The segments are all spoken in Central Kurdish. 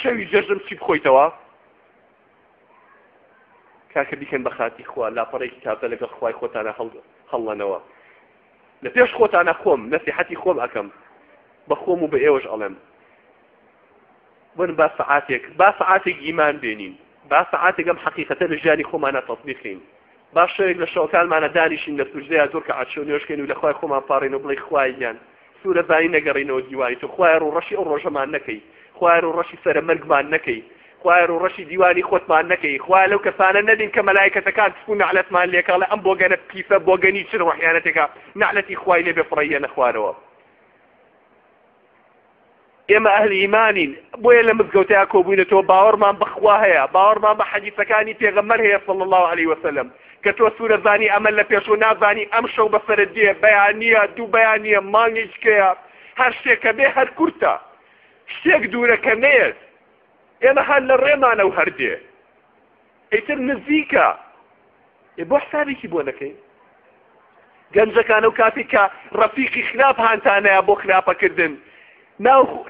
شەوی جەژم چی بخۆیتەوە کاکە بیکەن بە خاتی خوا لاپەڕەی کتابە لەگەڵ خوای خۆتانە هەڵڵەنەوە لە پێش خۆتانە خۆم نەسیحەتی خۆم ئەکەم بە خۆم و بە ئێوەش ئەڵێم ون با سەعاتێک ئیمان بێنین با سەعاتێک ئەم حەقیقەتە لە ژیانی خۆمانە تەطبیقین با شەوێک لە شەوەکانمانە دانیشین لە سوجدەیە زۆر کە عەشە و نوێژکەین و لە خوای خۆمان پاڕین و بڵێ خوای گیان سوورە زانی نەگەڕینەوە دیوانی تۆ خوای ڕوڕەشی ئەو ڕۆژەمان نەکەی خوای ڕوڕەشی سەرەمەرگمان نەکەی خوای ڕوڕەشی دیوانی خۆتمان نەکەی خوای لەو کەسانە نەدین کە مەلایکەتەکان تفو نەعلەتمان لێکاڵە ئەم بۆگەنە پیسە بۆگەنی چر وەحیانەتێکە نەعلەتی خوای لێ بێ فڕەیە نەخوارەوە ئێمە ئەهلی ئیمانین بۆیە لە مزگەوتەیە کۆبووینەتەوە باوەڕمان بەخوا هەیە باوەڕمان بە حەدیثەکانی پێغەمبەر هەیە صلی الله علیه وسلم کە تۆ سوورە زانی ئەمە لە پێشوە نازانی ئەم شەو بەسەرت دێ بەیان نییە دوو بەیان نییە مانگێکەیە هەر شتێکە بێ هەر کورتە شتێک دوورەکە نێت ئێمە هەر لە ڕێمانە و هەردێ ئیتر نزیکە بۆ حسابێکی بۆ نەکەی گەنجەکانە و کاتی کە ڕەفیقی خراپ هانتانەیە بۆ خراپەکردن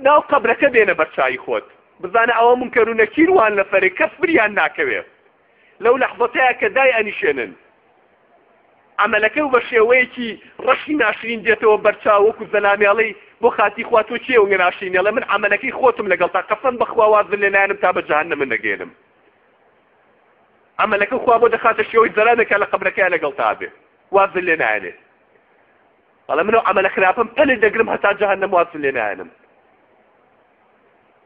ناو قەبرەکە بێنە بەرچاوی خۆت بزانە ئەوە منکەر و نەکیر وان لە فەرێ کەس بریان ناکەوێت لەو لەحظەتەیە کە دای ئەنیشێنن عملەکە و بە شێوەیەکی ڕەشی ناشرین دێتەوە بەرچاو وەکو زەلامیاڵی بۆ خاتی خوا تۆ چێ و ناشرینێڵە من عملەکەی خۆتم لەگەڵ تا قەسەم بەخوا وازن لێ نایەنم تا بە جەهەنەم نەگەێنم عملەکە خوا بۆ دەخاتە شێوەی زەلامێکە لە قەبرەکەیە لەگەڵ تا بێ وازن لێ نایەنێ بەڵام منەوە عملە خراپم پەلێ دەگرم هەتا جەهەنەم وازن لێ نایەنم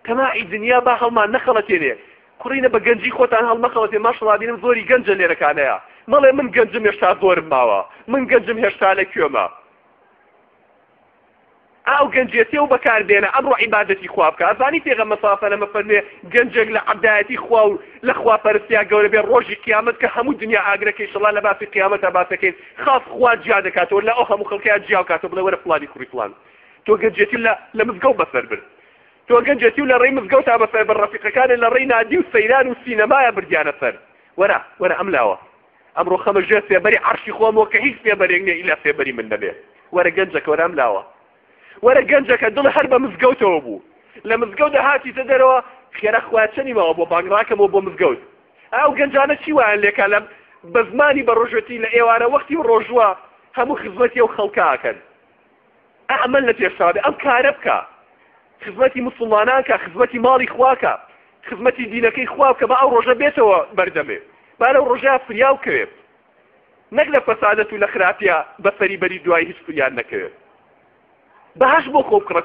تەماعی دنیا با هەڵمان نەخەڵەتێنێ کوڕینە بە گەنجی خۆتان هەڵمەخەڵەتێ ماشەڵڵا بینم زۆری گەنجە لێرەکانەیە مەڵێ من گەنجم هێشتا زۆرم ماوە من گەنجم هێشتا لە کوێمە ئاو گەنجێتێ و بەکاربێنە ئەمڕۆ عیبادەتی خوا بکە ئەزانی پێغەمبەر صلی الله علیه و سلم فەرمێ گەنجێک لە عەبدایەتی خوا و لە خواپەرستیا گەورە بێ ڕۆژی قیامەت کە هەموو دنیا ئاگرەکەی شڵا لە باسی قیامەتە باسەکەین خاص خوا جیا دەکاتەوە لە ئەو هەموو خەڵکیان جیا کاتەوە بڵێ وەرە فڵانی کوڕی فڵان تۆ گەنجێتی لە مزگەوت بەسەر برد تۆ گەنجێتی و لە ڕێی مزگەوتا بەسەر بر ڕەفیقەکانت لە ڕێی نادی و سەیران و سینەمایە بردیانە سەر وەرە ئەم لاوە ئەمڕۆ خەمەژێ سێبەری عەرشی خۆمەوە کە هیچ سێبەرێک نییە ئیلا سێبەری من دەبێ وەرە گەنجەکە وەرە ئەم لاوە وەرە گەنجەکە دڵ هەر بە مزگەوتەوە بوو لە مزگەوتە هاتیتە دەرەوە خێرا خواچەنیمەوە بۆ بانگڕاکەمەوە بۆ مزگەوت ئەو گەنجانە چی وایان لێکە لە بە زمانی بە ڕۆژەتی لە ئێوارە وەختی ڕۆژوە هەموو خزمەتی ئەو خەڵکاکەن ئەمەل لە پێشاوێ ئەم کارە بکە خزمەتی مسلمانانکە خزمەتی ماڵی خواکە خزمەتی دینەکەی خوا بکە بە ئەو ڕۆژە بێتەوە بەردەمێ با لەو ڕۆژەیە فریاو کەوێت نەک لە فەسادەت و لە خراپیە بەسەری بەری دوای هیچ فریان نەکەوێت بەهەش بۆ خۆ بکڕە